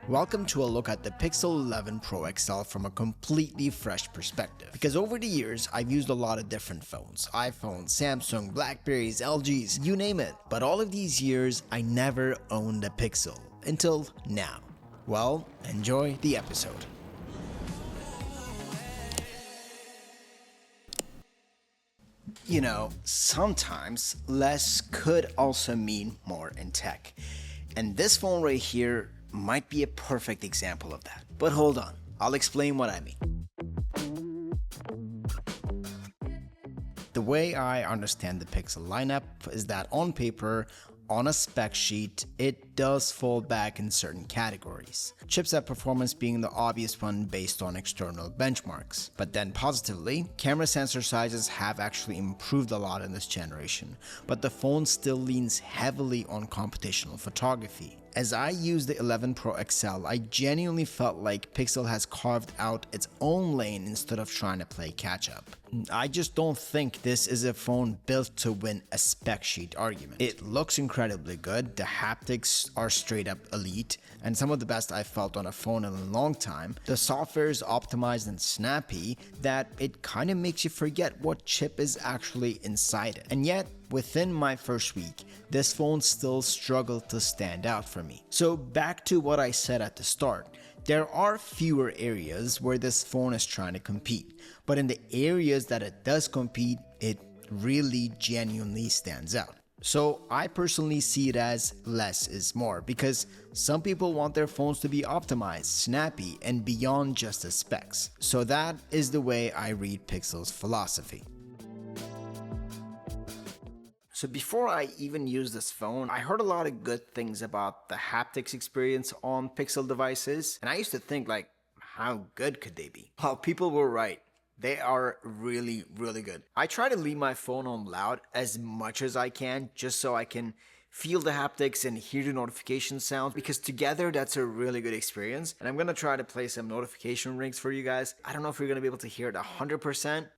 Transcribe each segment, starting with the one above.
Welcome to a look at the Pixel 11 Pro XL from a completely fresh perspective. Because over the years, I've used a lot of different phones. iPhones, Samsung, Blackberries, LGs, you name it. But all of these years, I never owned a Pixel. Until now. Well, enjoy the episode. You know, sometimes less could also mean more in tech. And this phone right here might be a perfect example of that. But hold on, I'll explain what I mean. The way I understand the Pixel lineup is that on paper, on a spec sheet, it does fall back in certain categories. Chipset performance being the obvious one based on external benchmarks. But then positively, camera sensor sizes have actually improved a lot in this generation, but the phone still leans heavily on computational photography. As I use the 11 Pro XL, I genuinely felt like Pixel has carved out its own lane instead of trying to play catch up. I just don't think this is a phone built to win a spec sheet argument. It looks incredibly good, the haptics are straight up elite, and some of the best I've felt on a phone in a long time. The software is optimized and snappy that it kind of makes you forget what chip is actually inside it. And yet, within my first week, this phone still struggled to stand out for me. So back to what I said at the start. There are fewer areas where this phone is trying to compete, but in the areas that it does compete, it really genuinely stands out. So I personally see it as less is more, because some people want their phones to be optimized, snappy, and beyond just the specs. So that is the way I read Pixel's philosophy. So before I even used this phone, I heard a lot of good things about the haptics experience on Pixel devices. And I used to think like, how good could they be? Well, people were right. They are really, really good. I try to leave my phone on loud as much as I can, just so I can feel the haptics and hear the notification sounds, because together that's a really good experience. And I'm gonna try to play some notification rings for you guys. I don't know if you're gonna be able to hear it 100%.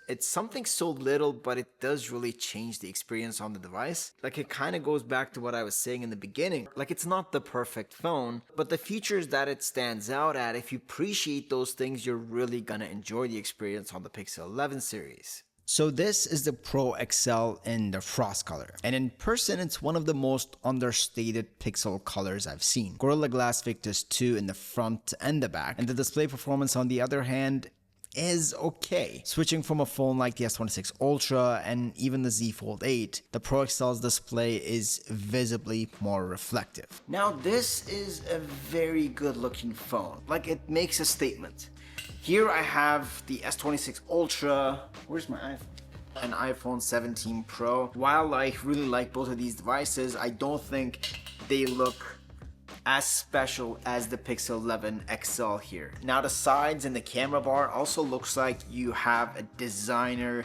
It's something so little, but it does really change the experience on the device. Like, it kind of goes back to what I was saying in the beginning. Like, it's not the perfect phone, but the features that it stands out at, if you appreciate those things, you're really gonna enjoy the experience on the Pixel 11 series. So this is the Pro XL in the frost color, and in person it's one of the most understated Pixel colors I've seen. Gorilla Glass Victus 2 in the front and the back, and the display performance on the other hand is okay. Switching from a phone like the S26 Ultra and even the Z Fold 8, the Pro XL's display is visibly more reflective. Now this is a very good looking phone, like it makes a statement. Here I have the S26 Ultra, where's my iPhone? An iPhone 17 Pro. While I really like both of these devices, I don't think they look as special as the Pixel 11 XL here. Now the sides and the camera bar also looks like you have a designer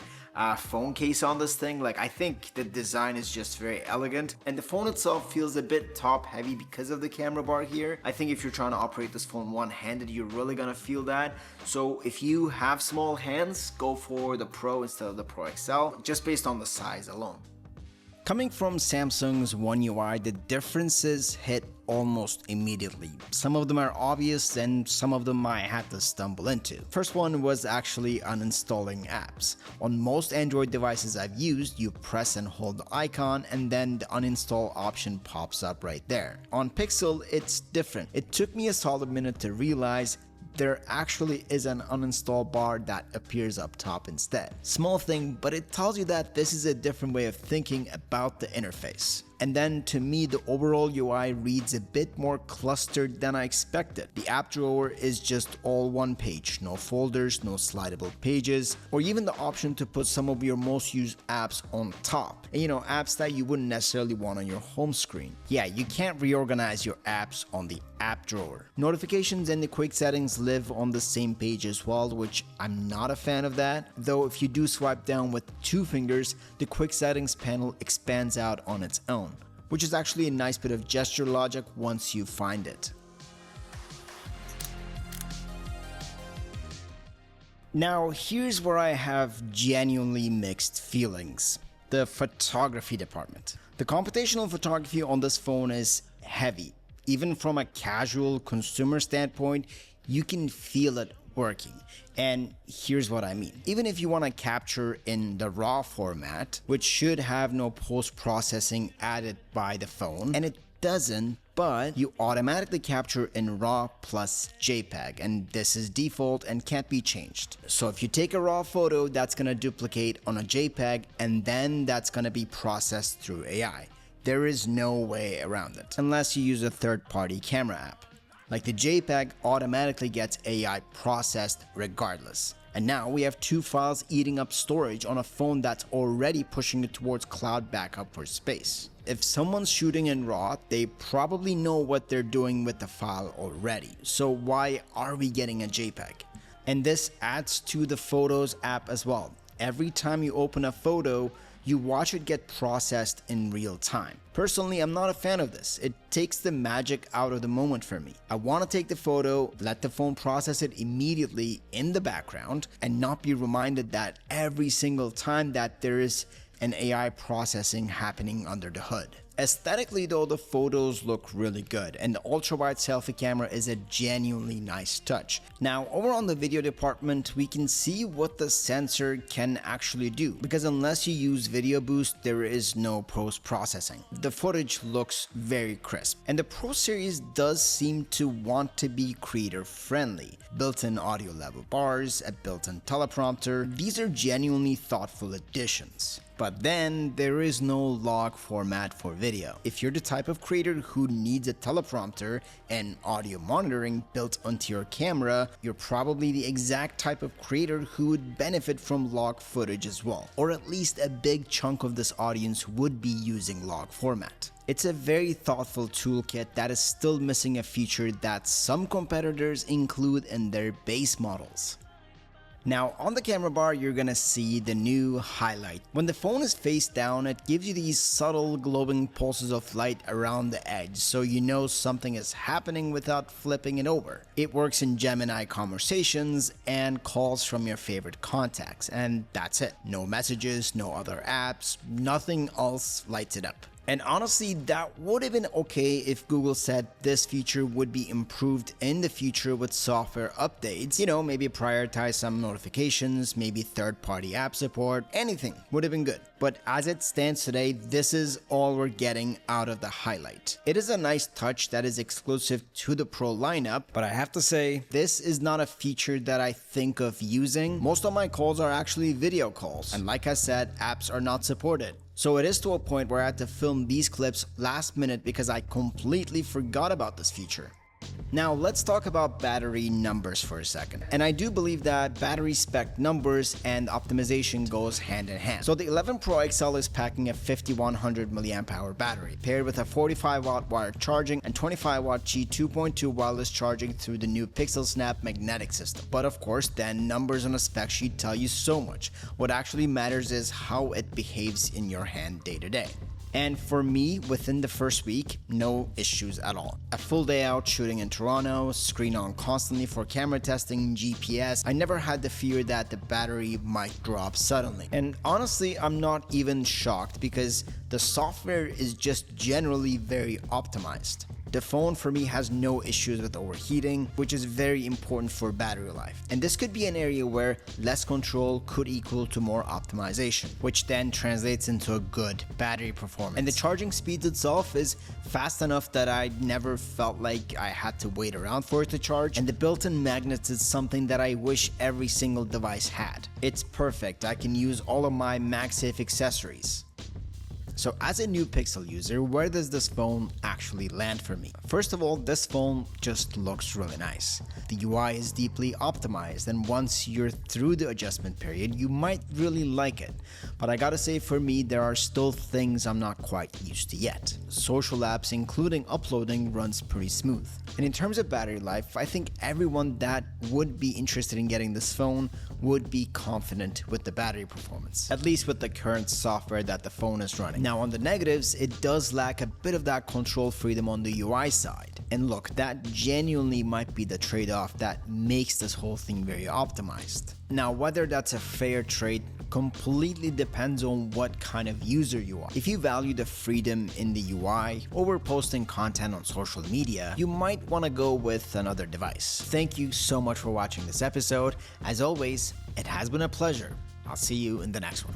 phone case on this thing. Like, I think the design is just very elegant, and the phone itself feels a bit top heavy because of the camera bar here. I think if you're trying to operate this phone one-handed, you're really gonna feel that. So if you have small hands, go for the Pro instead of the Pro XL, just based on the size alone. Coming from Samsung's One UI, the differences hit almost immediately. Some of them are obvious and some of them I had to stumble into. First one was actually uninstalling apps. On most Android devices I've used, you press and hold the icon and then the uninstall option pops up right there. On Pixel, it's different. It took me a solid minute to realize there actually is an uninstall bar that appears up top instead. Small thing, but it tells you that this is a different way of thinking about the interface. And then to me, the overall UI reads a bit more clustered than I expected. The app drawer is just all one page, no folders, no slidable pages, or even the option to put some of your most used apps on top. And you know, apps that you wouldn't necessarily want on your home screen. Yeah, you can't reorganize your apps on the app drawer. Notifications and the quick settings live on the same page as well, which I'm not a fan of that. Though if you do swipe down with 2 fingers, the quick settings panel expands out on its own, which is actually a nice bit of gesture logic once you find it. Now here's where I have genuinely mixed feelings. The photography department. The computational photography on this phone is heavy. Even from a casual consumer standpoint, you can feel it working. And here's what I mean. Even if you want to capture in the RAW format, which should have no post-processing added by the phone, and it doesn't, but you automatically capture in RAW plus JPEG, and this is default and can't be changed. So if you take a RAW photo, that's gonna duplicate on a JPEG, and then that's gonna be processed through AI. There is no way around it, unless you use a third-party camera app. Like the JPEG automatically gets AI processed regardless. And now we have two files eating up storage on a phone that's already pushing it towards cloud backup for space. If someone's shooting in RAW, they probably know what they're doing with the file already. So why are we getting a JPEG? And this adds to the Photos app as well. Every time you open a photo, you watch it get processed in real time. Personally, I'm not a fan of this. It takes the magic out of the moment for me. I want to take the photo, let the phone process it immediately in the background, and not be reminded that every single time that there is an AI processing happening under the hood. Aesthetically though, the photos look really good, and the ultra-wide selfie camera is a genuinely nice touch. Now over on the video department, we can see what the sensor can actually do, because unless you use video boost, there is no post-processing. The footage looks very crisp, and the Pro series does seem to want to be creator friendly. Built-in audio level bars, a built-in teleprompter, these are genuinely thoughtful additions. But then there is no log format for video. If you're the type of creator who needs a teleprompter and audio monitoring built onto your camera, you're probably the exact type of creator who would benefit from log footage as well. Or at least a big chunk of this audience would be using log format. It's a very thoughtful toolkit that is still missing a feature that some competitors include in their base models. Now on the camera bar, you're gonna see the new HiLight. When the phone is face down, it gives you these subtle glowing pulses of light around the edge, so you know something is happening without flipping it over. It works in Gemini conversations and calls from your favorite contacts, and that's it. No messages, no other apps, nothing else lights it up. And honestly, that would have been okay if Google said this feature would be improved in the future with software updates. You know, maybe prioritize some notifications, maybe third-party app support, anything would have been good. But as it stands today, this is all we're getting out of the HiLight. It is a nice touch that is exclusive to the Pro lineup, but I have to say, this is not a feature that I think of using. Most of my calls are actually video calls, and like I said, apps are not supported. So it is to a point where I had to film these clips last minute because I completely forgot about this feature. Now let's talk about battery numbers for a second. And I do believe that battery spec numbers and optimization goes hand in hand. So the 11 Pro XL is packing a 5100 mAh battery, paired with a 45 watt wired charging and 25 watt Qi 2.2 wireless charging through the new Pixel Snap magnetic system. But of course, then numbers on a spec sheet tell you so much. What actually matters is how it behaves in your hand day to day. And for me, within the first week, no issues at all. A full day out shooting in Toronto, screen on constantly for camera testing, GPS. I never had the fear that the battery might drop suddenly. And honestly, I'm not even shocked because the software is just generally very optimized. The phone for me has no issues with overheating, which is very important for battery life. And this could be an area where less control could equal to more optimization, which then translates into a good battery performance. And the charging speed itself is fast enough that I never felt like I had to wait around for it to charge. And the built-in magnets is something that I wish every single device had. It's perfect. I can use all of my MagSafe accessories. So as a new Pixel user, where does this phone actually land for me? First of all, this phone just looks really nice. The UI is deeply optimized, and once you're through the adjustment period, you might really like it. But I gotta say, for me, there are still things I'm not quite used to yet. Social apps, including uploading, runs pretty smooth. And in terms of battery life, I think everyone that would be interested in getting this phone would be confident with the battery performance, at least with the current software that the phone is running. Now on the negatives, it does lack a bit of that control freedom on the UI side. And look, that genuinely might be the trade-off that makes this whole thing very optimized. Now whether that's a fair trade completely depends on what kind of user you are. If you value the freedom in the UI over posting content on social media, you might want to go with another device. Thank you so much for watching this episode. As always, it has been a pleasure. I'll see you in the next one.